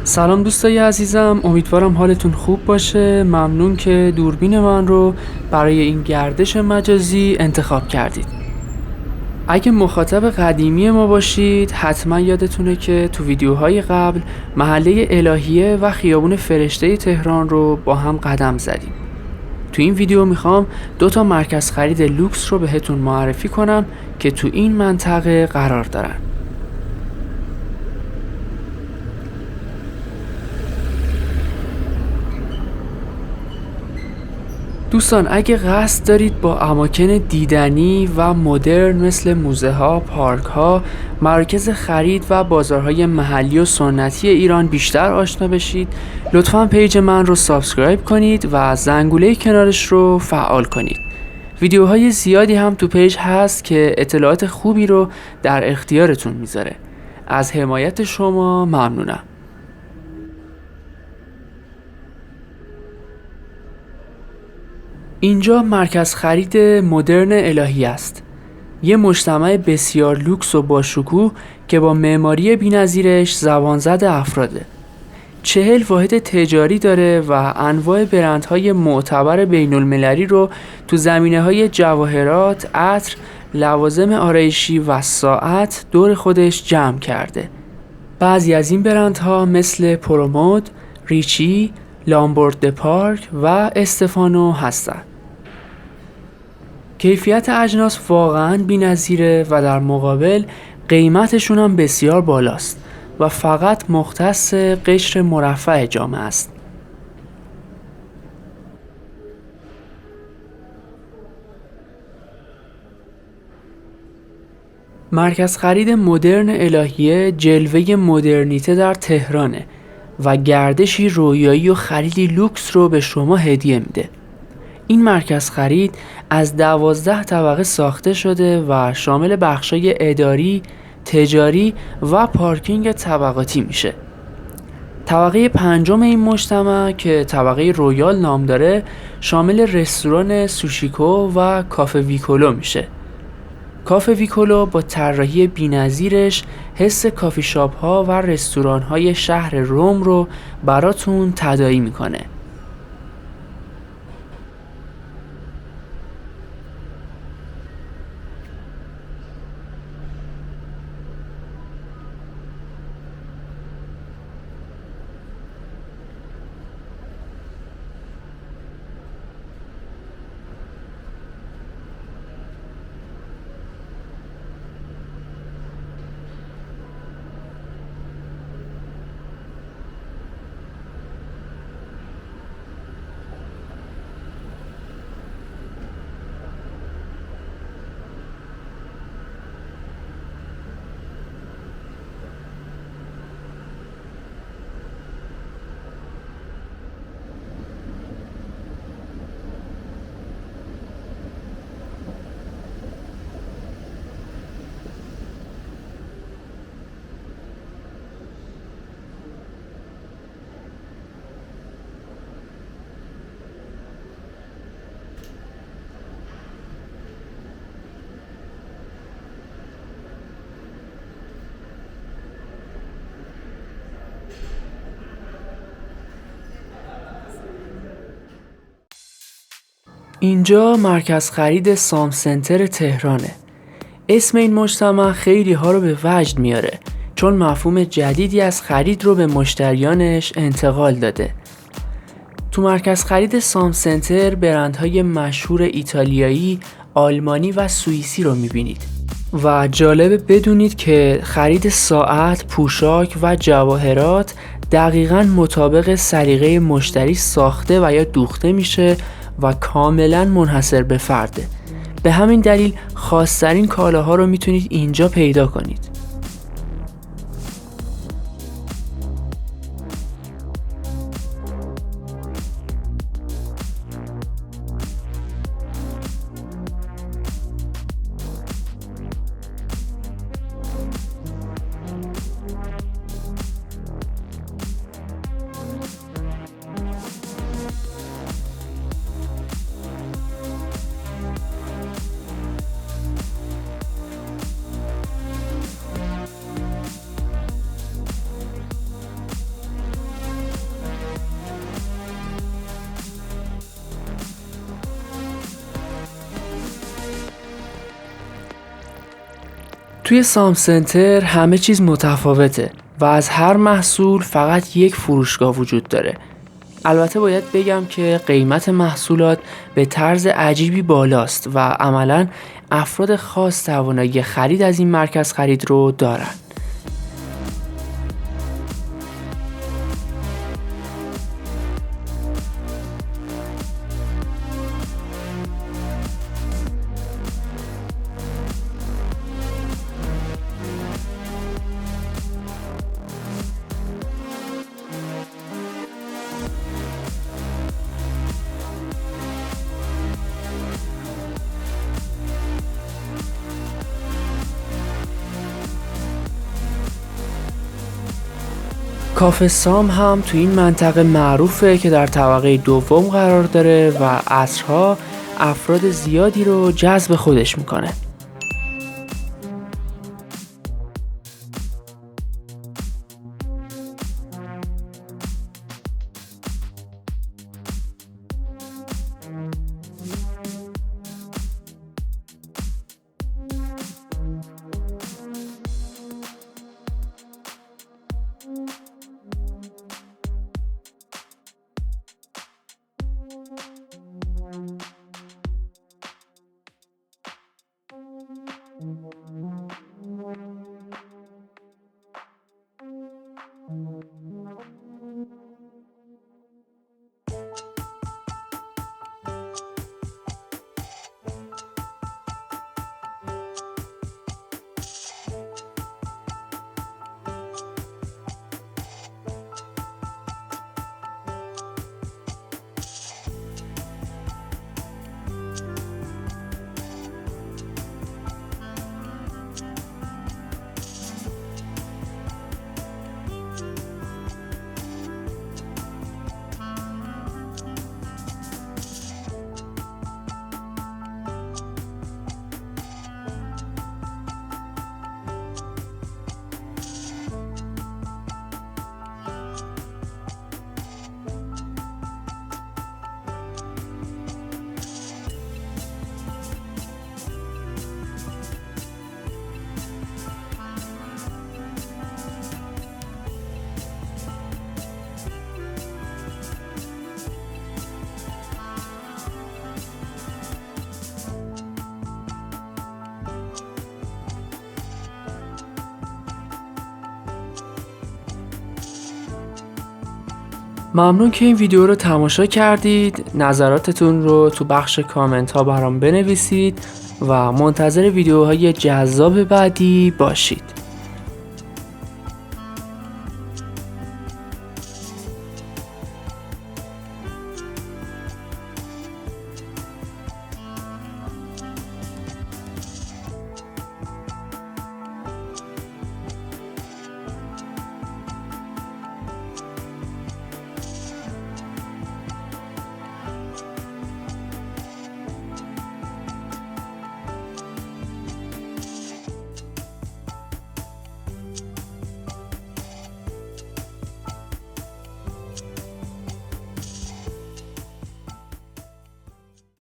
سلام دوستای عزیزم، امیدوارم حالتون خوب باشه. ممنون که دوربین من رو برای این گردش مجازی انتخاب کردید. اگه مخاطب قدیمی ما باشید حتما یادتونه که تو ویدیوهای قبل محله الهیه و خیابون فرشته تهران رو با هم قدم زدیم. تو این ویدیو میخوام 2 مرکز خرید لوکس رو بهتون معرفی کنم که تو این منطقه قرار دارن. دوستان اگه قصد دارید با اماکن دیدنی و مدرن مثل موزه ها، پارک ها، مراکز خرید و بازارهای محلی و سنتی ایران بیشتر آشنا بشید، لطفاً پیج من رو سابسکرایب کنید و زنگوله کنارش رو فعال کنید. ویدیوهای زیادی هم تو پیج هست که اطلاعات خوبی رو در اختیارتون میذاره. از حمایت شما ممنونم. اینجا مرکز خرید مدرن الهیه است. یه مجتمع بسیار لوکس و باشکوه که با معماری بی‌نظیرش زبانزد افراده. 40 واحد تجاری داره و انواع برندهای معتبر بین المللی رو تو زمینه‌های جواهرات، عطر، لوازم آرایشی و ساعت دور خودش جمع کرده. بعضی از این برندها مثل پرومود، ریچی، لامبورد پارک و استفانو هستند. کیفیت اجناس واقعاً بی‌نظیره و در مقابل قیمتشون هم بسیار بالاست و فقط مختص قشر مرفه جامعه است. مرکز خرید مدرن الهیه جلوه مدرنیته در تهرانه و گردشی رویایی و خریدی لوکس رو به شما هدیه میده. این مرکز خرید از 12 طبقه ساخته شده و شامل بخشای اداری، تجاری و پارکینگ طبقاتی میشه. طبقه 5 این مجتمع که طبقه رویال نام داره شامل رستوران سوشیکو و کافه ویکولو میشه. کافه ویکولو با طراحی بی‌نظیرش حس کافی شاپ ها و رستوران های شهر روم رو براتون تداعی میکنه. اینجا مرکز خرید سام سنتر تهرانه. اسم این مجتمع خیلی ها رو به وجد میاره چون مفهوم جدیدی از خرید رو به مشتریانش انتقال داده. تو مرکز خرید سام سنتر برندهای مشهور ایتالیایی، آلمانی و سوئیسی رو میبینید و جالبه بدونید که خرید ساعت، پوشاک و جواهرات دقیقاً مطابق سلیقه مشتری ساخته و یا دوخته میشه و کاملاً منحصر به فرده. به همین دلیل خاص‌ترین کالاها رو میتونید اینجا پیدا کنید. توی سام سنتر همه چیز متفاوته و از هر محصول فقط یک فروشگاه وجود داره. البته باید بگم که قیمت محصولات به طرز عجیبی بالاست و عملاً افراد خاص توانایی خرید از این مرکز خرید رو دارن. کافه سام هم تو این منطقه معروفه که در طبقه دوم قرار داره و عصرها افراد زیادی رو جذب خودش میکنه. ممنون که این ویدیو رو تماشا کردید. نظراتتون رو تو بخش کامنت ها برام بنویسید و منتظر ویدیوهای جذاب بعدی باشید.